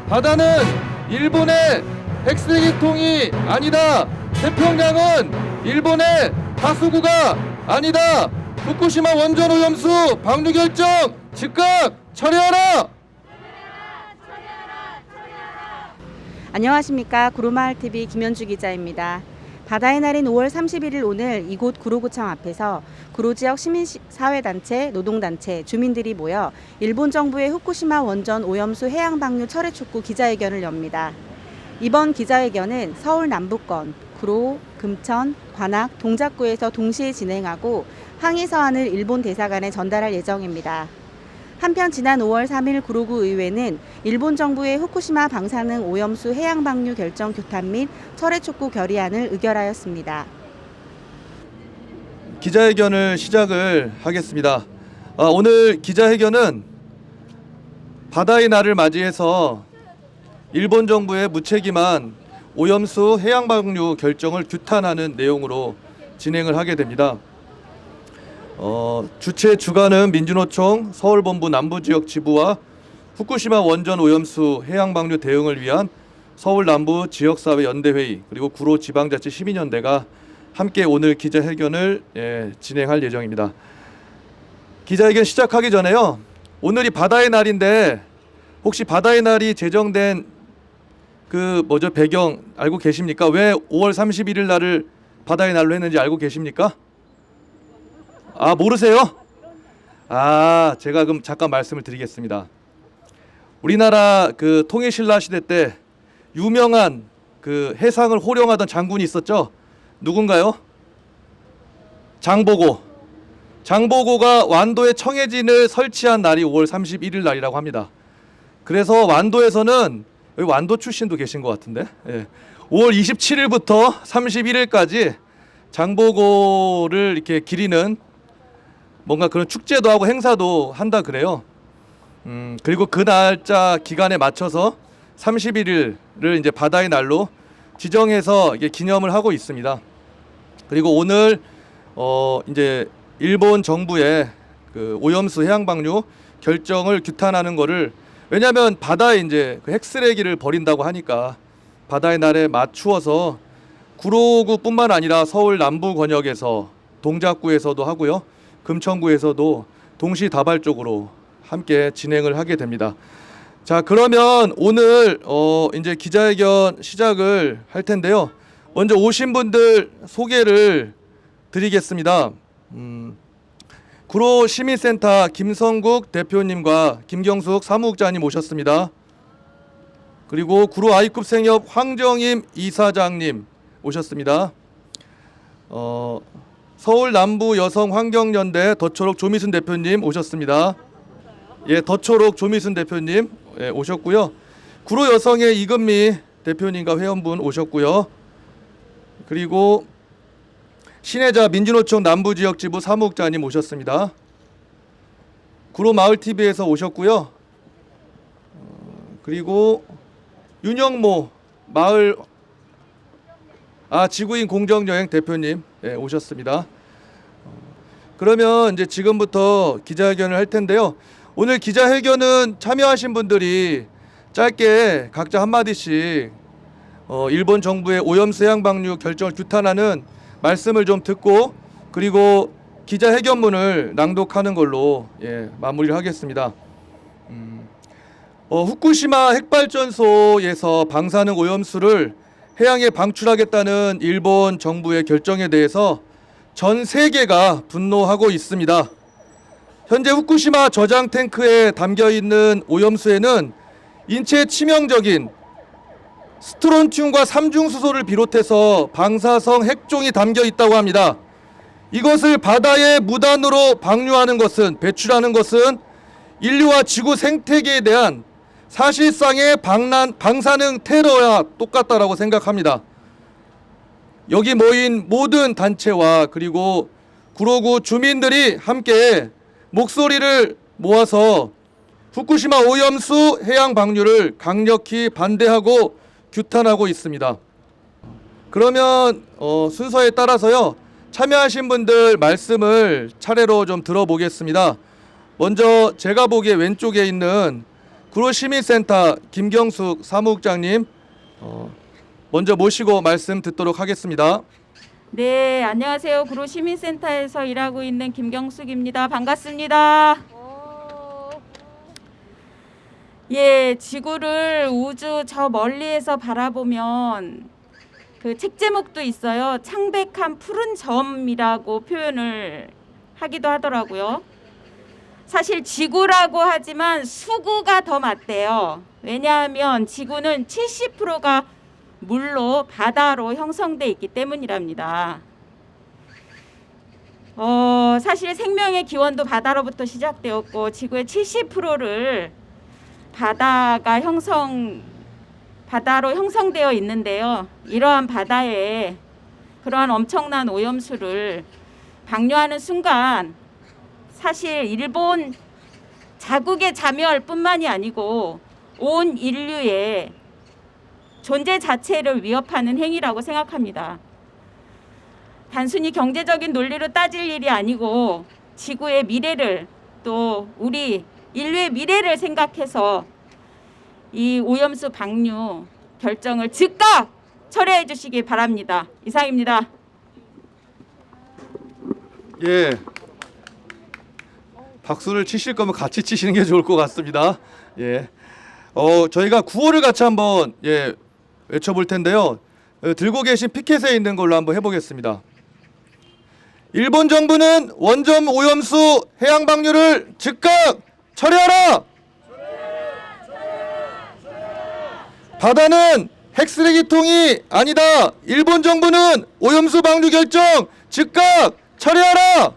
바다는 일본의 핵쓰레기통이 아니다. 태평양은 일본의 하수구가 아니다. 후쿠시마 원전 오염수 방류 결정 즉각 철회하라. 안녕하십니까. 구로마을TV 김현주 기자입니다. 바다의 날인 5월 31일 오늘 이곳 구로구청 앞에서 구로지역 시민사회단체, 노동단체, 주민들이 모여 일본 정부의 후쿠시마 원전 오염수 해양방류 철회 촉구 기자회견을 엽니다. 이번 기자회견은 서울 남부권, 구로, 금천, 관악, 동작구에서 동시에 진행하고 항의 서한을 일본 대사관에 전달할 예정입니다. 한편 지난 5월 3일 구로구 의회는 일본 정부의 후쿠시마 방사능 오염수 해양 방류 결정 규탄 및 철회 촉구 결의안을 의결하였습니다. 기자회견을 시작을 하겠습니다. 오늘 기자회견은 바다의 날을 맞이해서 일본 정부의 무책임한 오염수 해양 방류 결정을 규탄하는 내용으로 진행을 하게 됩니다. 주최 주관은 민주노총 서울본부 남부지역 지부와 후쿠시마 원전 오염수 해양방류 대응을 위한 서울 남부 지역사회 연대회의 그리고 구로 지방자치 시민연대가 함께 오늘 기자회견을 진행할 예정입니다. 기자회견 시작하기 전에요. 오늘이 바다의 날인데 혹시 바다의 날이 제정된 배경 알고 계십니까? 왜 5월 31일 날을 바다의 날로 했는지 알고 계십니까? 모르세요? 제가 그럼 잠깐 말씀을 드리겠습니다. 우리나라 통일신라 시대 때 유명한 해상을 호령하던 장군이 있었죠. 누군가요? 장보고. 장보고가 완도에 청해진을 설치한 날이 5월 31일 날이라고 합니다. 그래서 완도에서는 여기 완도 출신도 계신 것 같은데 5월 27일부터 31일까지 장보고를 이렇게 기리는 뭔가 그런 축제도 하고 행사도 한다 그래요. 그리고 그 날짜 기간에 맞춰서 31일을 이제 바다의 날로 지정해서 이게 기념을 하고 있습니다. 그리고 오늘 이제 일본 정부의 오염수 해양 방류 결정을 규탄하는 거를, 왜냐하면 바다에 이제 핵쓰레기를 버린다고 하니까 바다의 날에 맞추어서 구로구뿐만 아니라 서울 남부 권역에서 동작구에서도 하고요. 금천구에서도 동시다발적으로 함께 진행을 하게 됩니다. 자, 그러면 오늘 이제 기자회견 시작을 할 텐데요. 먼저 오신 분들 소개를 드리겠습니다. 구로 시민센터 김성국 대표님과 김경숙 사무국장님 오셨습니다. 그리고 구로 아이쿱 황정임 이사장님 오셨습니다. 서울 남부 여성 환경연대 더초록 조미순 대표님 오셨습니다. 더초록 조미순 대표님 오셨고요. 구로 여성의 이금미 대표님과 회원분 오셨고요. 그리고 신혜자 민주노총 남부지역지부 사무국장님 오셨습니다. 구로 마을TV에서 오셨고요. 그리고 윤영모 마을 지구인 공정여행 대표님 오셨습니다. 그러면 이제 지금부터 기자회견을 할 텐데요. 오늘 기자회견은 참여하신 분들이 짧게 각자 한마디씩 일본 정부의 오염수 해양 방류 결정을 규탄하는 말씀을 좀 듣고, 그리고 기자회견문을 낭독하는 걸로 마무리를 하겠습니다. 후쿠시마 핵발전소에서 방사능 오염수를 해양에 방출하겠다는 일본 정부의 결정에 대해서 전 세계가 분노하고 있습니다. 현재 후쿠시마 저장 탱크에 담겨 있는 오염수에는 인체에 치명적인 스트론튬과 삼중수소를 비롯해서 방사성 핵종이 담겨 있다고 합니다. 이것을 바다에 무단으로 배출하는 것은 인류와 지구 생태계에 대한 사실상의 방사능 테러와 똑같다라고 생각합니다. 여기 모인 모든 단체와 그리고 구로구 주민들이 함께 목소리를 모아서 후쿠시마 오염수 해양 방류를 강력히 반대하고 규탄하고 있습니다. 그러면 순서에 따라서요, 참여하신 분들 말씀을 차례로 좀 들어보겠습니다. 먼저 제가 보기에 왼쪽에 있는 구로시민센터 김경숙 사무국장님 먼저 모시고 말씀 듣도록 하겠습니다. 네, 안녕하세요. 구로시민센터에서 일하고 있는 김경숙입니다. 반갑습니다. 예, 지구를 우주 저 멀리에서 바라보면 그 책 제목도 있어요. 창백한 푸른 점이라고 표현을 하기도 하더라고요. 사실 지구라고 하지만 수구가 더 맞대요. 왜냐하면 지구는 70%가 물로 바다로 형성돼 있기 때문이랍니다. 사실 생명의 기원도 바다로부터 시작되었고 지구의 70%를 바다로 형성되어 있는데요. 이러한 바다에 그러한 엄청난 오염수를 방류하는 순간 사실 일본 자국의 자멸 뿐만이 아니고 온 인류의 존재 자체를 위협하는 행위라고 생각합니다. 단순히 경제적인 논리로 따질 일이 아니고 지구의 미래를 또 우리 인류의 미래를 생각해서 이 오염수 방류 결정을 즉각 철회해 주시기 바랍니다. 이상입니다. 예. 박수를 치실 거면 같이 치시는 게 좋을 것 같습니다. 예. 저희가 구호를 같이 한번 외쳐볼 텐데요. 들고 계신 피켓에 있는 걸로 한번 해보겠습니다. 일본 정부는 원전 오염수 해양 방류를 즉각 철회하라! 바다는 핵쓰레기통이 아니다. 일본 정부는 오염수 방류 결정 즉각 철회하라!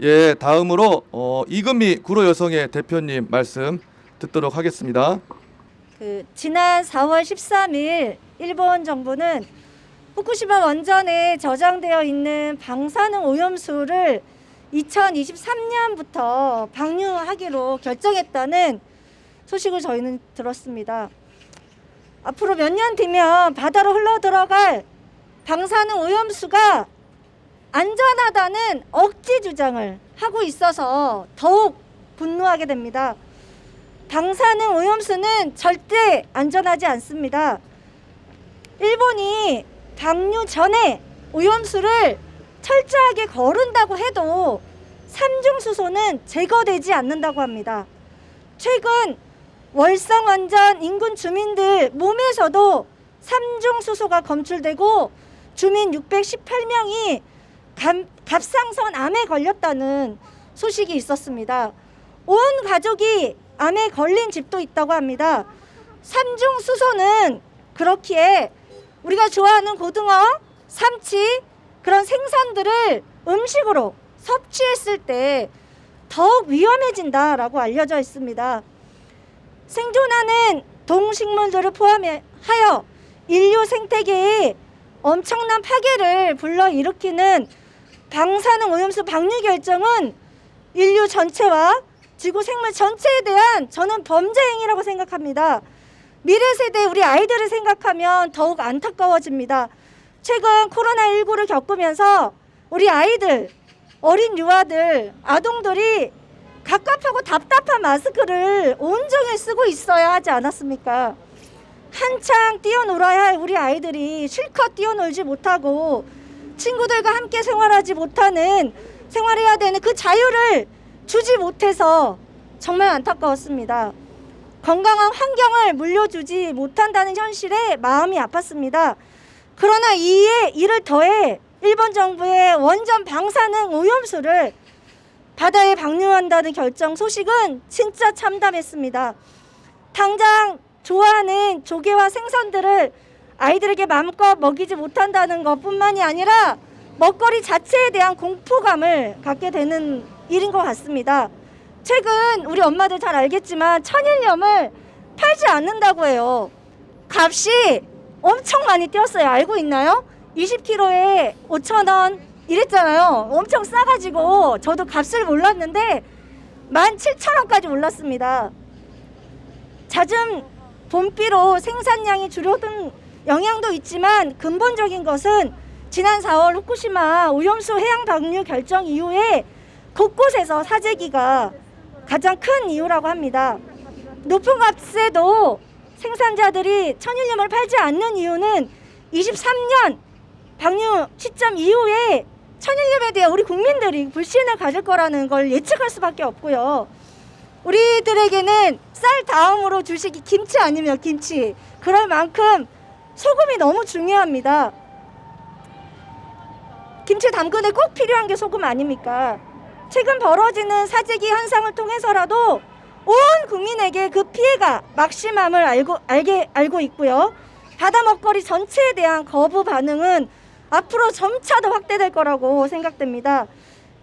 예, 다음으로 이금미 구로 여성의 대표님 말씀 듣도록 하겠습니다. 지난 4월 13일 일본 정부는 후쿠시마 원전에 저장되어 있는 방사능 오염수를 2023년부터 방류하기로 결정했다는 소식을 저희는 들었습니다. 앞으로 몇 년 뒤면 바다로 흘러들어갈 방사능 오염수가 안전하다는 억지 주장을 하고 있어서 더욱 분노하게 됩니다. 방사능 오염수는 절대 안전하지 않습니다. 일본이 방류 전에 오염수를 철저하게 거른다고 해도 삼중수소는 제거되지 않는다고 합니다. 최근 월성 원전 인근 주민들 몸에서도 삼중수소가 검출되고 주민 618명이 갑상선 암에 걸렸다는 소식이 있었습니다. 온 가족이 암에 걸린 집도 있다고 합니다. 삼중수소는 그렇기에 우리가 좋아하는 고등어, 삼치 그런 생선들을 음식으로 섭취했을 때 더욱 위험해진다라고 알려져 있습니다. 생존하는 동식물들을 포함하여 인류 생태계에 엄청난 파괴를 불러일으키는 방사능 오염수 방류 결정은 인류 전체와 지구 생물 전체에 대한 저는 범죄 행위라고 생각합니다. 미래 세대 우리 아이들을 생각하면 더욱 안타까워집니다. 최근 코로나19를 겪으면서 우리 아이들, 어린 유아들, 아동들이 갑갑하고 답답한 마스크를 온종일 쓰고 있어야 하지 않았습니까? 한창 뛰어놀아야 할 우리 아이들이 실컷 뛰어놀지 못하고 친구들과 함께 생활하지 못하는 생활해야 되는 그 자유를 주지 못해서 정말 안타까웠습니다. 건강한 환경을 물려주지 못한다는 현실에 마음이 아팠습니다. 그러나 이를 더해 일본 정부의 원전 방사능 오염수를 바다에 방류한다는 결정 소식은 진짜 참담했습니다. 당장 좋아하는 조개와 생선들을 아이들에게 마음껏 먹이지 못한다는 것뿐만이 아니라 먹거리 자체에 대한 공포감을 갖게 되는 일인 것 같습니다. 최근 우리 엄마들 잘 알겠지만 천일염을 팔지 않는다고 해요. 값이 엄청 많이 뛰었어요. 알고 있나요? 20kg에 5,000원 이랬잖아요. 엄청 싸가지고 저도 값을 몰랐는데 17,000원까지 올랐습니다. 잦은 봄비로 생산량이 줄어든 영향도 있지만 근본적인 것은 지난 4월 후쿠시마 오염수 해양 방류 결정 이후에 곳곳에서 사재기가 가장 큰 이유라고 합니다. 높은 값에도 생산자들이 천일염을 팔지 않는 이유는 23년 방류 시점 이후에 천일염에 대해 우리 국민들이 불신을 가질 거라는 걸 예측할 수밖에 없고요. 우리들에게는 쌀 다음으로 주식이 김치 아니면 김치. 그럴 만큼 소금이 너무 중요합니다. 김치 담근에 꼭 필요한 게 소금 아닙니까? 최근 벌어지는 사재기 현상을 통해서라도 온 국민에게 그 피해가 막심함을 알고 있고요. 바다 먹거리 전체에 대한 거부 반응은 앞으로 점차 더 확대될 거라고 생각됩니다.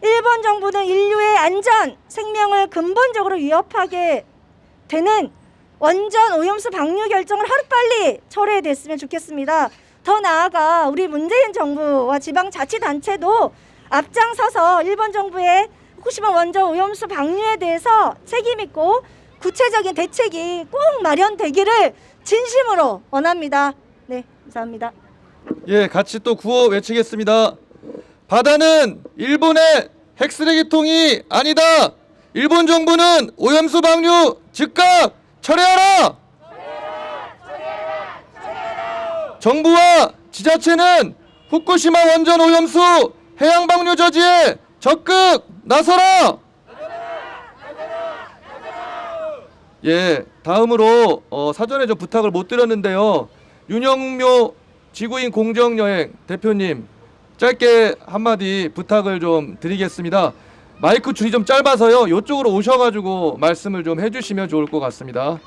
일본 정부는 인류의 안전, 생명을 근본적으로 위협하게 되는 원전 오염수 방류 결정을 하루빨리 철회됐으면 좋겠습니다. 더 나아가 우리 문재인 정부와 지방자치단체도 앞장서서 일본 정부의 후쿠시마 원전 오염수 방류에 대해서 책임 있고 구체적인 대책이 꼭 마련되기를 진심으로 원합니다. 네, 감사합니다. 예, 같이 또 구호 외치겠습니다. 바다는 일본의 핵쓰레기통이 아니다. 일본 정부는 오염수 방류 즉각 철회하라. 정부와 지자체는 후쿠시마 원전 오염수 해양 방류 저지에 적극 나서라. 예, 다음으로 사전에 좀 부탁을 못 드렸는데요. 윤영묘 지구인 공정여행 대표님 짧게 한마디 부탁을 좀 드리겠습니다. 마이크 줄이 좀 짧아서요. 이쪽으로 오셔가지고 말씀을 좀 해주시면 좋을 것 같습니다.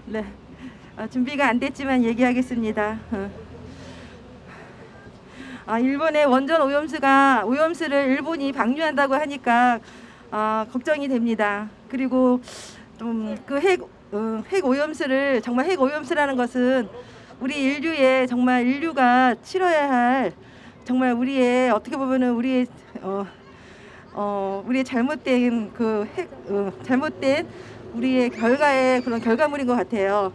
네. 준비가 안 됐지만 얘기하겠습니다. 일본의 원전 오염수를 일본이 방류한다고 하니까 걱정이 됩니다. 그리고 그 핵 오염수를 정말 핵 오염수라는 것은 우리 인류의 정말 인류가 치러야 할 정말 우리의 어떻게 보면은 우리의 잘못된 잘못된 우리의 결과의 그런 결과물인 것 같아요.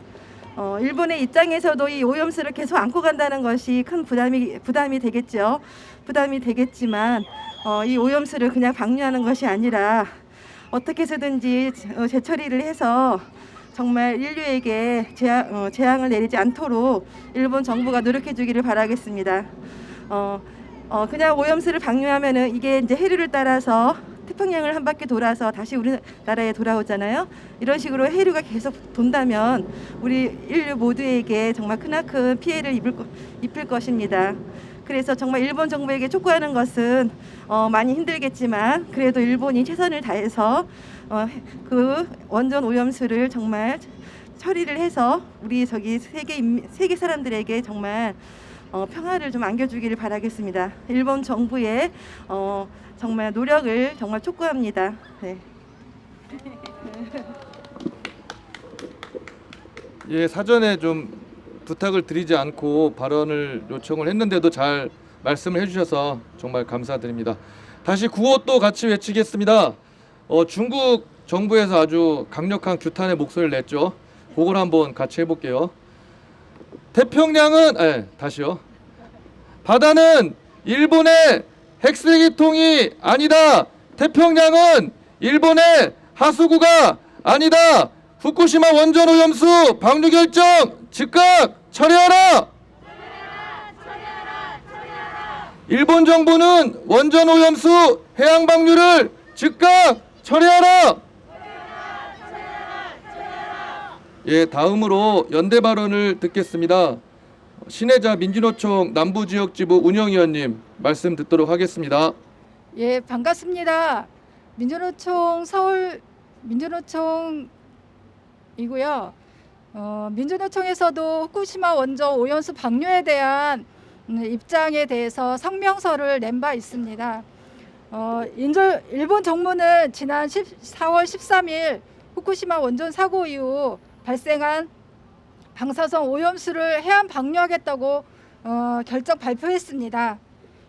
일본의 입장에서도 이 오염수를 계속 안고 간다는 것이 큰 부담이 되겠죠. 부담이 되겠지만 이 오염수를 그냥 방류하는 것이 아니라 어떻게 해서든지 재처리를 해서 정말 인류에게 재앙을 내리지 않도록 일본 정부가 노력해 주기를 바라겠습니다. 그냥 오염수를 방류하면은 이게 이제 해류를 따라서 태평양을 한 바퀴 돌아서 다시 우리나라에 돌아오잖아요. 이런 식으로 해류가 계속 돈다면 우리 인류 모두에게 정말 크나큰 피해를 입을 것입니다. 그래서 정말 일본 정부에게 촉구하는 것은 많이 힘들겠지만 그래도 일본이 최선을 다해서 그 원전 오염수를 정말 처리를 해서 우리 세계 사람들에게 정말 평화를 좀 안겨주기를 바라겠습니다. 일본 정부의 정말 노력을 정말 촉구합니다. 네. 예, 사전에 좀 부탁을 드리지 않고 발언을 요청을 했는데도 잘 말씀을 해주셔서 정말 감사드립니다. 다시 구호 또 같이 외치겠습니다. 중국 정부에서 아주 강력한 규탄의 목소리를 냈죠. 그걸 한번 같이 해볼게요. 태평양은 다시요. 바다는 일본의 핵쓰레기통이 아니다. 태평양은 일본의 하수구가 아니다. 후쿠시마 원전 오염수 방류 결정 즉각 철회하라. 일본 정부는 원전 오염수 해양 방류를 즉각 철회하라. 예, 다음으로 연대 발언을 듣겠습니다. 신혜자 민주노총 남부지역지부 운영위원님 말씀 듣도록 하겠습니다. 예, 반갑습니다. 민주노총 서울 민주노총이고요. 민주노총에서도 후쿠시마 원전 오염수 방류에 대한 입장에 대해서 성명서를 낸 바 있습니다. 일본 정부는 지난 4월 13일 후쿠시마 원전 사고 이후 발생한 방사성 오염수를 해안 방류하겠다고 결정 발표했습니다.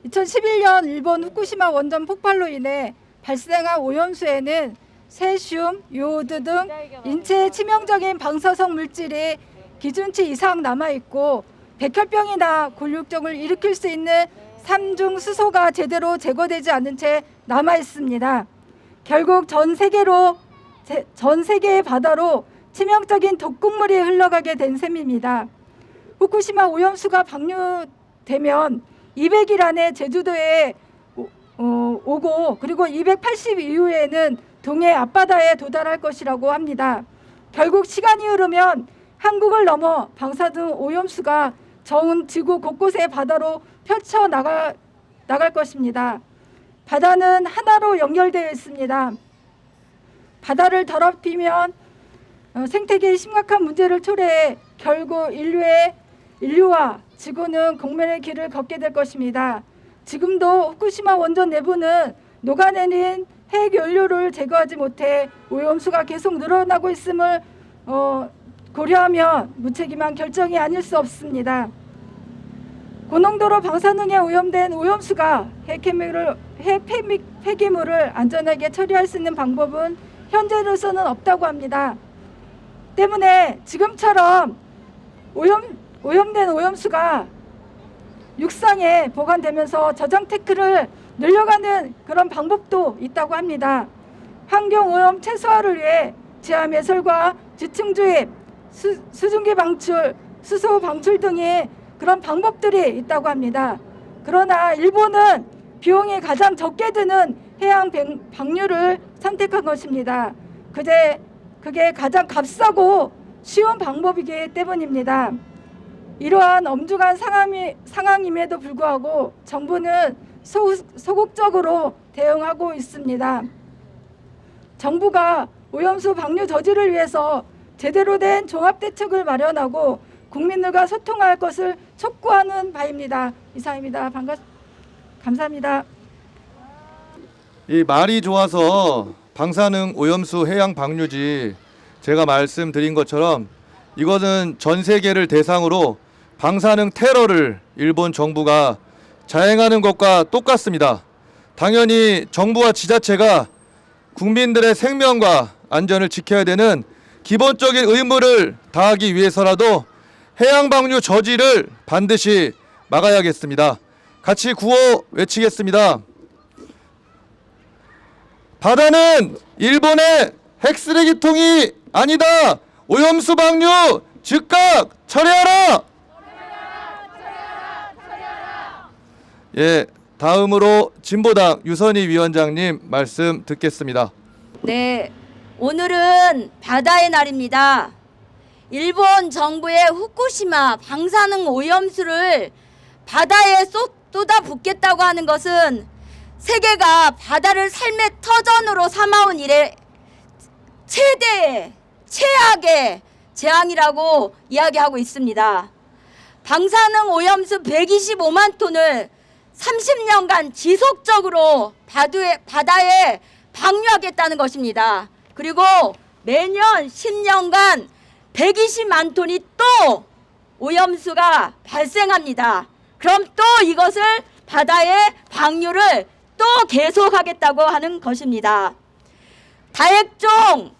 2011년 일본 후쿠시마 원전 폭발로 인해 발생한 오염수에는 세슘, 요오드 등 인체에 치명적인 방사성 물질이 기준치 이상 남아있고 백혈병이나 곤욕증을 일으킬 수 있는 삼중 수소가 제대로 제거되지 않은 채 남아있습니다. 결국 전 세계의 바다로 치명적인 독극물이 흘러가게 된 셈입니다. 후쿠시마 오염수가 방류되면 200일 안에 제주도에 오고 그리고 280 이후에는 동해 앞바다에 도달할 것이라고 합니다. 결국 시간이 흐르면 한국을 넘어 방사능 오염수가 전 지구 곳곳의 바다로 펼쳐나갈 것입니다. 바다는 하나로 연결되어 있습니다. 바다를 더럽히면 생태계에 심각한 문제를 초래해 결국 인류와 지구는 공멸의 길을 걷게 될 것입니다. 지금도 후쿠시마 원전 내부는 녹아내린 핵 연료를 제거하지 못해 오염수가 계속 늘어나고 있음을 고려하면 무책임한 결정이 아닐 수 없습니다. 고농도로 방사능에 오염된 오염수가 폐기물을 안전하게 처리할 수 있는 방법은 현재로서는 없다고 합니다. 때문에 지금처럼 오염된 오염수가 육상에 보관되면서 저장 태클을 늘려가는 그런 방법도 있다고 합니다. 환경오염 최소화를 위해 지하 매설과 지층 주입, 수증기 방출, 수소 방출 등의 그런 방법들이 있다고 합니다. 그러나 일본은 비용이 가장 적게 드는 해양 방류를 선택한 것입니다. 그게 가장 값싸고 쉬운 방법이기 때문입니다. 이러한 엄중한 상황임에도 불구하고 정부는 소극적으로 대응하고 있습니다. 정부가 오염수 방류 저지를 위해서 제대로 된 종합대책을 마련하고 국민들과 소통할 것을 촉구하는 바입니다. 이상입니다. 감사합니다. 이 말이 좋아서 방사능 오염수 해양 방류지, 제가 말씀드린 것처럼 이것은 전 세계를 대상으로 방사능 테러를 일본 정부가 자행하는 것과 똑같습니다. 당연히 정부와 지자체가 국민들의 생명과 안전을 지켜야 되는 기본적인 의무를 다하기 위해서라도 해양 방류 저지를 반드시 막아야겠습니다. 같이 구호 외치겠습니다. 바다는 일본의 핵쓰레기통이 아니다. 오염수 방류 즉각 철회하라. 예, 다음으로 진보당 유선희 위원장님 말씀 듣겠습니다. 네, 오늘은 바다의 날입니다. 일본 정부의 후쿠시마 방사능 오염수를 바다에 쏟아붓겠다고 하는 것은 세계가 바다를 삶의 터전으로 삼아온 이래 최악의 재앙이라고 이야기하고 있습니다. 방사능 오염수 125만 톤을 30년간 지속적으로 바다에 방류하겠다는 것입니다. 그리고 매년 10년간 120만 톤이 또 오염수가 발생합니다. 그럼 또 이것을 바다에 방류를 또 계속하겠다고 하는 것입니다. 다액종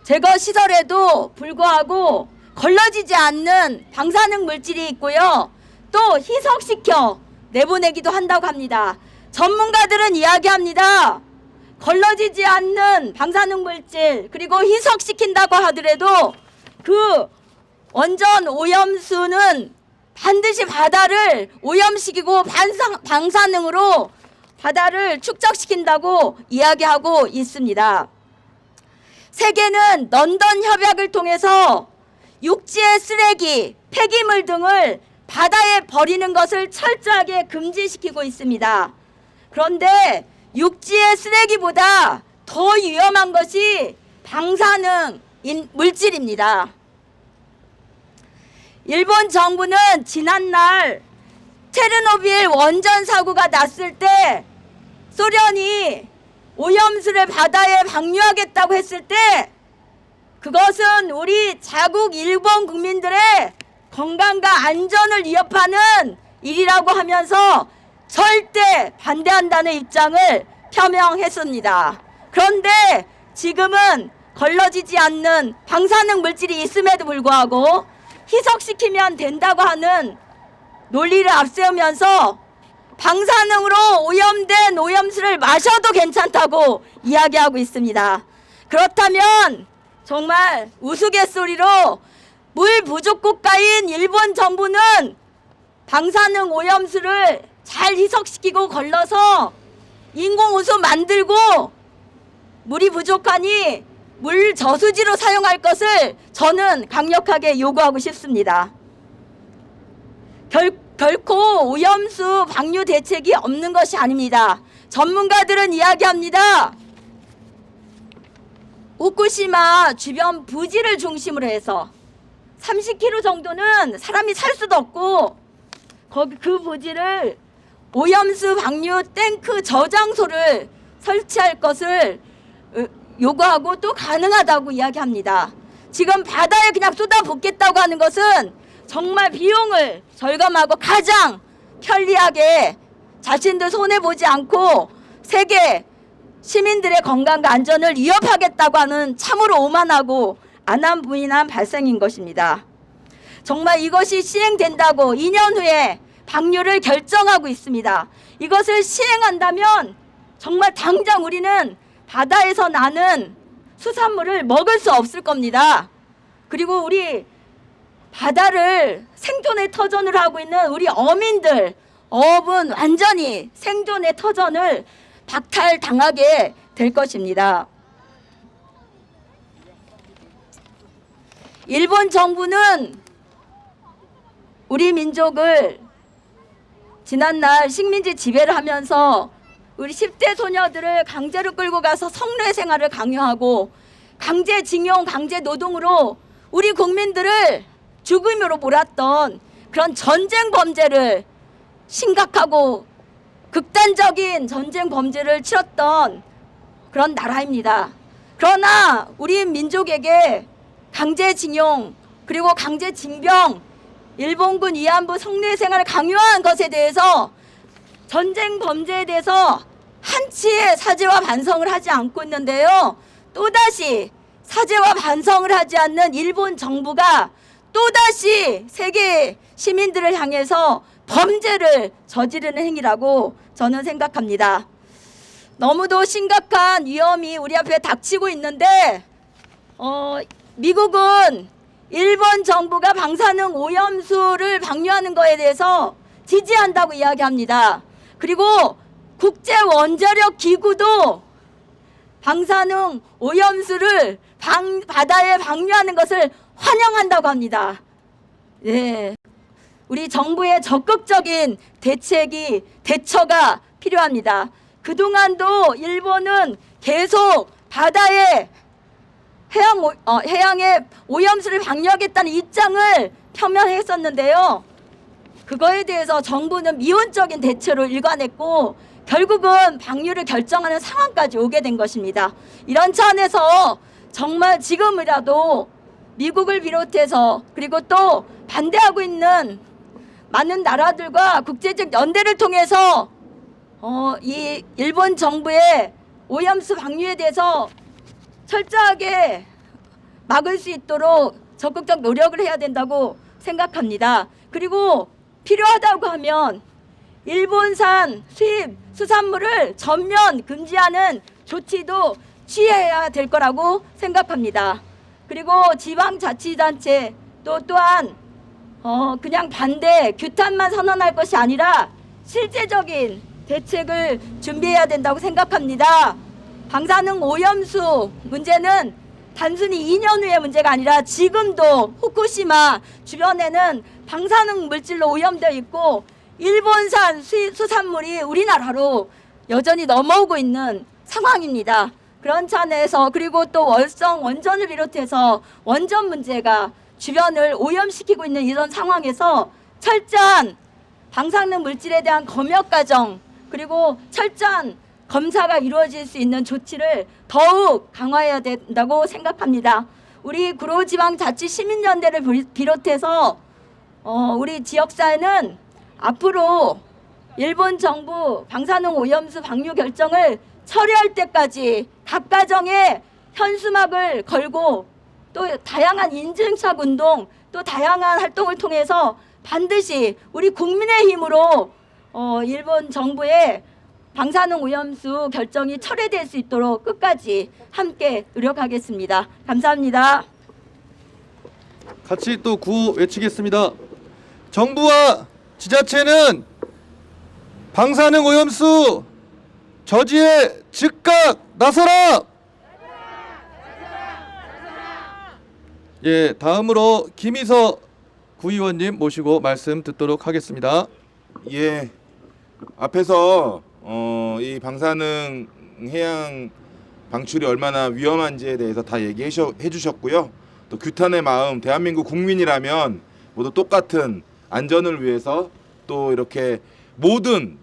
제거 시설에도 불구하고 걸러지지 않는 방사능 물질이 있고요. 또 희석시켜 내보내기도 한다고 합니다. 전문가들은 이야기합니다. 걸러지지 않는 방사능 물질 그리고 희석시킨다고 하더라도 그 원전 오염수는 반드시 바다를 오염시키고 방사능으로 바다를 축적시킨다고 이야기하고 있습니다. 세계는 런던 협약을 통해서 육지의 쓰레기, 폐기물 등을 바다에 버리는 것을 철저하게 금지시키고 있습니다. 그런데 육지의 쓰레기보다 더 위험한 것이 방사능 물질입니다. 일본 정부는 지난날 체르노빌 원전 사고가 났을 때 소련이 오염수를 바다에 방류하겠다고 했을 때 그것은 우리 자국 일본 국민들의 건강과 안전을 위협하는 일이라고 하면서 절대 반대한다는 입장을 표명했습니다. 그런데 지금은 걸러지지 않는 방사능 물질이 있음에도 불구하고 희석시키면 된다고 하는 논리를 앞세우면서 방사능으로 오염된 오염수를 마셔도 괜찮다고 이야기하고 있습니다. 그렇다면 정말 우스갯소리로 물 부족 국가인 일본 정부는 방사능 오염수를 잘 희석시키고 걸러서 인공호수 만들고 물이 부족하니 물 저수지로 사용할 것을 저는 강력하게 요구하고 싶습니다. 결코 오염수 방류 대책이 없는 것이 아닙니다. 전문가들은 이야기합니다. 후쿠시마 주변 부지를 중심으로 해서 30km 정도는 사람이 살 수도 없고 그 부지를 오염수 방류 탱크 저장소를 설치할 것을 요구하고 또 가능하다고 이야기합니다. 지금 바다에 그냥 쏟아붓겠다고 하는 것은 정말 비용을 절감하고 가장 편리하게 자신들 손해보지 않고 세계 시민들의 건강과 안전을 위협하겠다고 하는 참으로 오만하고 안한무인한 발상인 것입니다. 정말 이것이 시행된다고 2년 후에 방류를 결정하고 있습니다. 이것을 시행한다면 정말 당장 우리는 바다에서 나는 수산물을 먹을 수 없을 겁니다. 그리고 우리 바다를 생존의 터전을 하고 있는 우리 어민들, 어업은 완전히 생존의 터전을 박탈당하게 될 것입니다. 일본 정부는 우리 민족을 지난날 식민지 지배를 하면서 우리 10대 소녀들을 강제로 끌고 가서 성노예 생활을 강요하고 강제징용, 강제노동으로 우리 국민들을 죽음으로 몰았던 그런 전쟁 범죄를 심각하고 극단적인 전쟁 범죄를 치렀던 그런 나라입니다. 그러나 우리 민족에게 강제징용 그리고 강제징병, 일본군 위안부 성노예 생활을 강요한 것에 대해서 전쟁 범죄에 대해서 한치의 사죄와 반성을 하지 않고 있는데요. 또다시 사죄와 반성을 하지 않는 일본 정부가 또다시 세계 시민들을 향해서 범죄를 저지르는 행위라고 저는 생각합니다. 너무도 심각한 위험이 우리 앞에 닥치고 있는데 미국은 일본 정부가 방사능 오염수를 방류하는 것에 대해서 지지한다고 이야기합니다. 그리고 국제원자력 기구도 방사능 오염수를 바다에 방류하는 것을 환영한다고 합니다. 네, 우리 정부의 적극적인 대처가 필요합니다. 그동안도 일본은 계속 바다에 해양에 오염수를 방류하겠다는 입장을 표명했었는데요. 그거에 대해서 정부는 미온적인 대처로 일관했고 결국은 방류를 결정하는 상황까지 오게 된 것입니다. 이런 차원에서 정말 지금이라도 미국을 비롯해서 그리고 또 반대하고 있는 많은 나라들과 국제적 연대를 통해서 이 일본 정부의 오염수 방류에 대해서 철저하게 막을 수 있도록 적극적 노력을 해야 된다고 생각합니다. 그리고 필요하다고 하면 일본산 수입 수산물을 전면 금지하는 조치도 취해야 될 거라고 생각합니다. 그리고 지방자치단체 또한 그냥 반대 규탄만 선언할 것이 아니라 실제적인 대책을 준비해야 된다고 생각합니다. 방사능 오염수 문제는 단순히 2년 후의 문제가 아니라 지금도 후쿠시마 주변에는 방사능 물질로 오염되어 있고 일본산 수산물이 우리나라로 여전히 넘어오고 있는 상황입니다. 그런 차원에서 그리고 또 월성 원전을 비롯해서 원전 문제가 주변을 오염시키고 있는 이런 상황에서 철저한 방사능 물질에 대한 검역 과정 그리고 철저한 검사가 이루어질 수 있는 조치를 더욱 강화해야 된다고 생각합니다. 우리 구로지방자치시민연대를 비롯해서 우리 지역사회는 앞으로 일본 정부 방사능 오염수 방류 결정을 처리할 때까지 각 가정에 현수막을 걸고 또 다양한 인증샷 운동 또 다양한 활동을 통해서 반드시 우리 국민의 힘으로 일본 정부의 방사능 오염수 결정이 철회될 수 있도록 끝까지 함께 노력하겠습니다. 감사합니다. 같이 또 구호 외치겠습니다. 정부와 지자체는 방사능 오염수 저지에 즉각 나서라! 예, 다음으로 김희서 구의원님 모시고 말씀 듣도록 하겠습니다. 예, 앞에서 이 방사능 해양 방출이 얼마나 위험한지에 대해서 다 얘기해 주셨고요. 또 규탄의 마음, 대한민국 국민이라면 모두 똑같은 안전을 위해서 또 이렇게 모든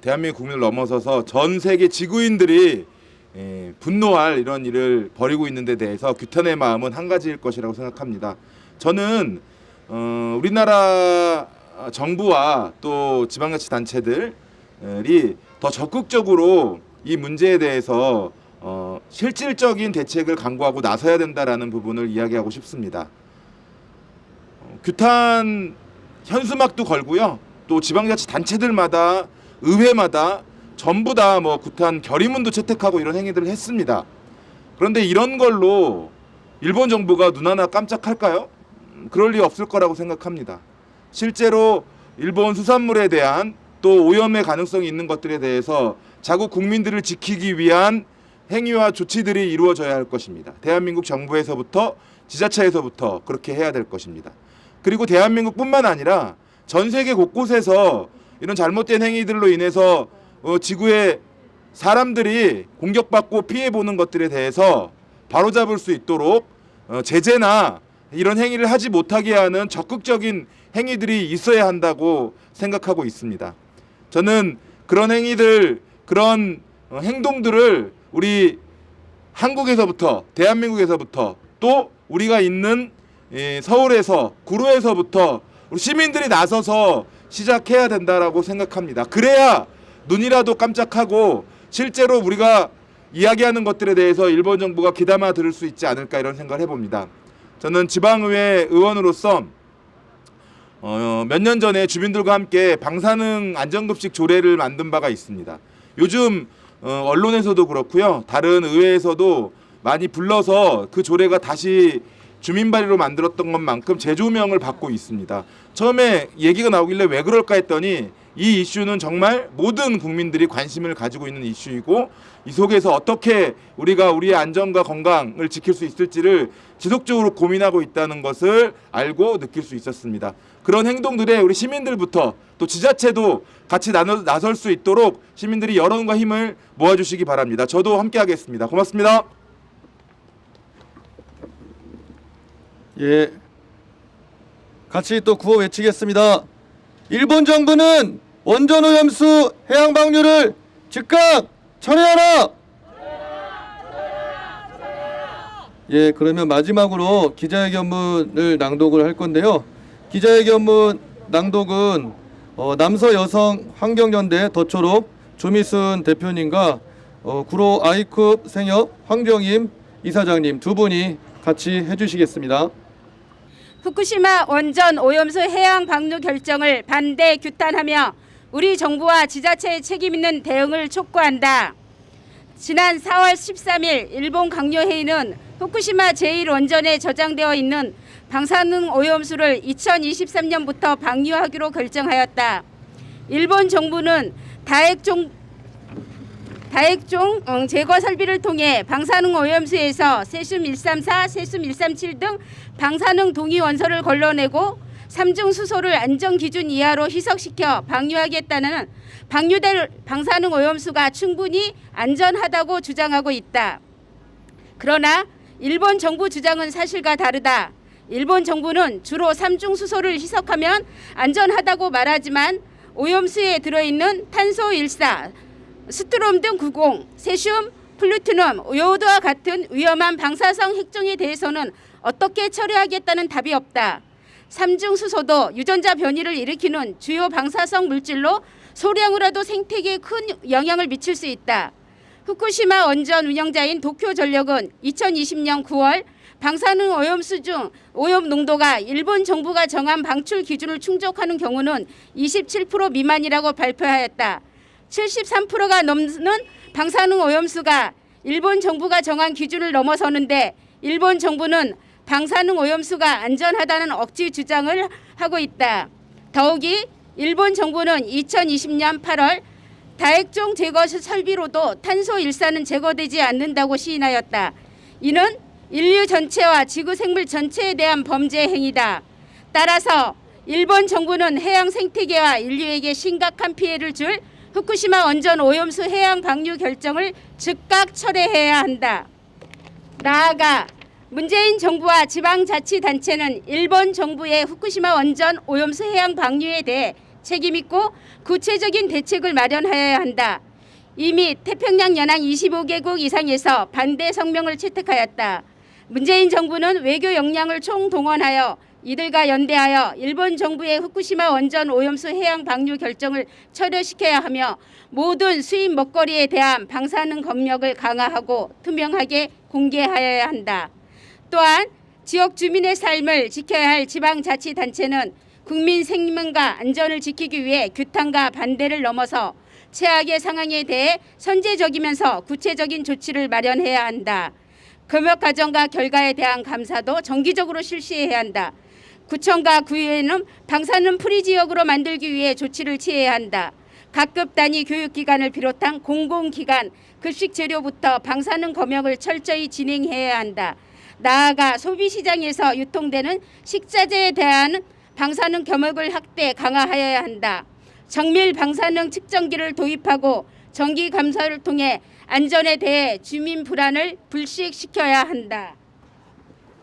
대한민국 국민을 넘어서서 전 세계 지구인들이 분노할 이런 일을 벌이고 있는 데 대해서 규탄의 마음은 한 가지일 것이라고 생각합니다. 저는 우리나라 정부와 또 지방자치단체들이 더 적극적으로 이 문제에 대해서 실질적인 대책을 강구하고 나서야 된다라는 부분을 이야기하고 싶습니다. 규탄 현수막도 걸고요. 또 지방자치단체들마다 의회마다 전부 다 뭐 규탄 결의문도 채택하고 이런 행위들을 했습니다. 그런데 이런 걸로 일본 정부가 눈 하나 깜짝할까요? 그럴 리 없을 거라고 생각합니다. 실제로 일본 수산물에 대한 또 오염의 가능성이 있는 것들에 대해서 자국 국민들을 지키기 위한 행위와 조치들이 이루어져야 할 것입니다. 대한민국 정부에서부터 지자체에서부터 그렇게 해야 될 것입니다. 그리고 대한민국뿐만 아니라 전 세계 곳곳에서 이런 잘못된 행위들로 인해서 지구의 사람들이 공격받고 피해보는 것들에 대해서 바로잡을 수 있도록 제재나 이런 행위를 하지 못하게 하는 적극적인 행위들이 있어야 한다고 생각하고 있습니다. 저는 그런 행위들, 그런 행동들을 우리 한국에서부터, 대한민국에서부터 또 우리가 있는 서울에서, 구로에서부터 우리 시민들이 나서서 시작해야 된다라고 생각합니다. 그래야 눈이라도 깜짝하고 실제로 우리가 이야기하는 것들에 대해서 일본 정부가 귀담아 들을 수 있지 않을까 이런 생각을 해봅니다. 저는 지방의회 의원으로서 몇 년 전에 주민들과 함께 방사능 안전급식 조례를 만든 바가 있습니다. 요즘 언론에서도 그렇고요. 다른 의회에서도 많이 불러서 그 조례가 다시 주민 발의로 만들었던 것만큼 재조명을 받고 있습니다. 처음에 얘기가 나오길래 왜 그럴까 했더니 이 이슈는 정말 모든 국민들이 관심을 가지고 있는 이슈이고 이 속에서 어떻게 우리가 우리의 안전과 건강을 지킬 수 있을지를 지속적으로 고민하고 있다는 것을 알고 느낄 수 있었습니다. 그런 행동들에 우리 시민들부터 또 지자체도 같이 나설 수 있도록 시민들이 여론과 힘을 모아주시기 바랍니다. 저도 함께 하겠습니다. 고맙습니다. 예, 같이 또 구호 외치겠습니다. 일본 정부는 원전 오염수 해양 방류를 즉각 철회하라! 예, 그러면 마지막으로 기자회견문을 낭독을 할 건데요. 기자회견문 낭독은 남서 여성 환경연대 더초록 조미순 대표님과 구로 아이쿱 생협 황정임 이사장님 두 분이 같이 해주시겠습니다. 후쿠시마 원전 오염수 해양 방류 결정을 반대 규탄하며 우리 정부와 지자체의 책임 있는 대응을 촉구한다. 지난 4월 13일 일본 강요회의는 후쿠시마 제1원전에 저장되어 있는 방사능 오염수를 2023년부터 방류하기로 결정하였다. 일본 정부는 다액종 제거 설비를 통해 방사능 오염수에서 세슘 134, 세슘 137 등 방사능 동위 원소를 걸러내고 삼중 수소를 안전 기준 이하로 희석시켜 방류하겠다는 방류될 방사능 오염수가 충분히 안전하다고 주장하고 있다. 그러나 일본 정부 주장은 사실과 다르다. 일본 정부는 주로 삼중 수소를 희석하면 안전하다고 말하지만 오염수에 들어있는 탄소 14, 스트롬 등 90, 세슘, 플루토늄, 요오드와 같은 위험한 방사성 핵종에 대해서는 어떻게 처리하겠다는 답이 없다. 삼중 수소도 유전자 변이를 일으키는 주요 방사성 물질로 소량이라도 생태계에 큰 영향을 미칠 수 있다. 후쿠시마 원전 운영자인 도쿄전력은 2020년 9월 방사능 오염수 중 오염 농도가 일본 정부가 정한 방출 기준을 충족하는 경우는 27% 미만이라고 발표하였다. 73%가 넘는 방사능 오염수가 일본 정부가 정한 기준을 넘어서는데 일본 정부는 방사능 오염수가 안전하다는 억지 주장을 하고 있다. 더욱이 일본 정부는 2020년 8월 다액종 제거 설비로도 탄소 일산은 제거되지 않는다고 시인하였다. 이는 인류 전체와 지구 생물 전체에 대한 범죄 행위다. 따라서 일본 정부는 해양 생태계와 인류에게 심각한 피해를 줄 후쿠시마 원전 오염수 해양 방류 결정을 즉각 철회해야 한다. 나아가 문재인 정부와 지방자치단체는 일본 정부의 후쿠시마 원전 오염수 해양 방류에 대해 책임 있고 구체적인 대책을 마련하여야 한다. 이미 태평양 연안 25개국 이상에서 반대 성명을 채택하였다. 문재인 정부는 외교 역량을 총동원하여 이들과 연대하여 일본 정부의 후쿠시마 원전 오염수 해양 방류 결정을 철회시켜야 하며 모든 수입 먹거리에 대한 방사능 검역을 강화하고 투명하게 공개하여야 한다. 또한 지역 주민의 삶을 지켜야 할 지방자치단체는 국민 생명과 안전을 지키기 위해 규탄과 반대를 넘어서 최악의 상황에 대해 선제적이면서 구체적인 조치를 마련해야 한다. 검역 과정과 결과에 대한 감사도 정기적으로 실시해야 한다. 구청과 구의회는 방사능 프리 지역으로 만들기 위해 조치를 취해야 한다. 각급 단위 교육기관을 비롯한 공공기관, 급식 재료부터 방사능 검역을 철저히 진행해야 한다. 나아가 소비시장에서 유통되는 식자재에 대한 방사능 검역을 확대 강화하여야 한다. 정밀 방사능 측정기를 도입하고 정기 감사를 통해 안전에 대해 주민 불안을 불식시켜야 한다.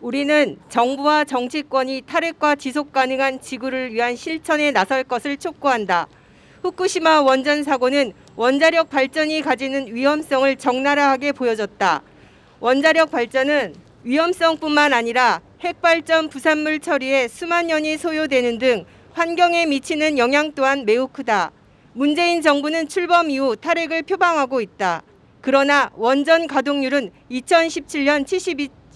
우리는 정부와 정치권이 탈핵과 지속 가능한 지구를 위한 실천에 나설 것을 촉구한다. 후쿠시마 원전 사고는 원자력 발전이 가지는 위험성을 적나라하게 보여줬다. 원자력 발전은 위험성뿐만 아니라 핵발전 부산물 처리에 수만 년이 소요되는 등 환경에 미치는 영향 또한 매우 크다. 문재인 정부는 출범 이후 탈핵을 표방하고 있다. 그러나 원전 가동률은 2017년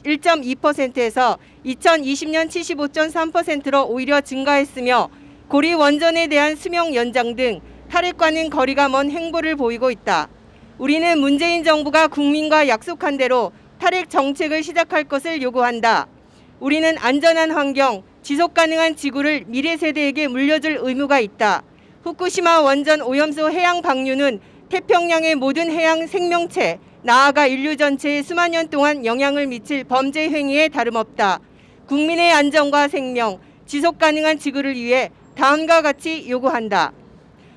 71.2%에서 2020년 75.3%로 오히려 증가했으며 고리 원전에 대한 수명 연장 등 탈핵과는 거리가 먼 행보를 보이고 있다. 우리는 문재인 정부가 국민과 약속한 대로 탈핵 정책을 시작할 것을 요구한다. 우리는 안전한 환경, 지속 가능한 지구를 미래 세대에게 물려줄 의무가 있다. 후쿠시마 원전 오염수 해양 방류는 태평양의 모든 해양 생명체, 나아가 인류 전체에 수만 년 동안 영향을 미칠 범죄 행위에 다름없다. 국민의 안전과 생명, 지속 가능한 지구를 위해 다음과 같이 요구한다.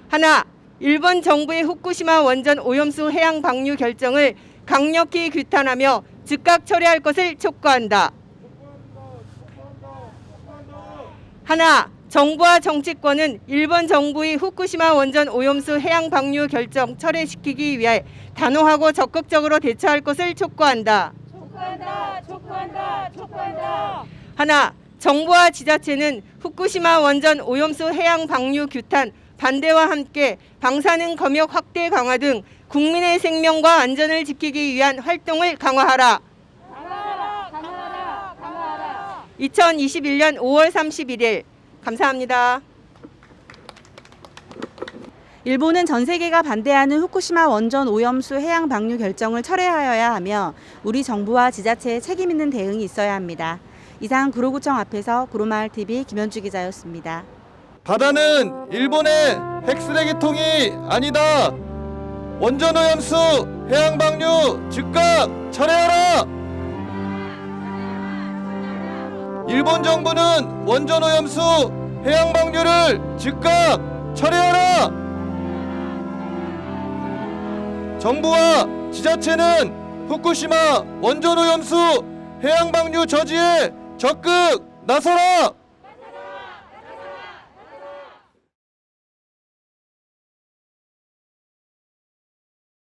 하나, 일본 정부의 후쿠시마 원전 오염수 해양 방류 결정을 강력히 규탄하며 즉각 철회할 것을 촉구한다. 하나, 정부와 정치권은 일본 정부의 후쿠시마 원전 오염수 해양 방류 결정 철회시키기 위해 단호하고 적극적으로 대처할 것을 촉구한다. 촉구한다. 하나, 정부와 지자체는 후쿠시마 원전 오염수 해양 방류 규탄 반대와 함께 방사능 검역 확대 강화 등 국민의 생명과 안전을 지키기 위한 활동을 강화하라. 2021년 5월 31일 감사합니다. 일본은 전 세계가 반대하는 후쿠시마 원전 오염수 해양 방류 결정을 철회하여야 하며 우리 정부와 지자체의 책임 있는 대응이 있어야 합니다. 이상 구로구청 앞에서 구로마을TV 김현주 기자였습니다. 바다는 일본의 핵쓰레기통이 아니다. 원전 오염수 해양 방류 즉각 철회하라. 일본 정부는 원전 오염수 해양 방류를 즉각 철회하라. 정부와 지자체는 후쿠시마 원전 오염수 해양 방류 저지에 적극 나서라.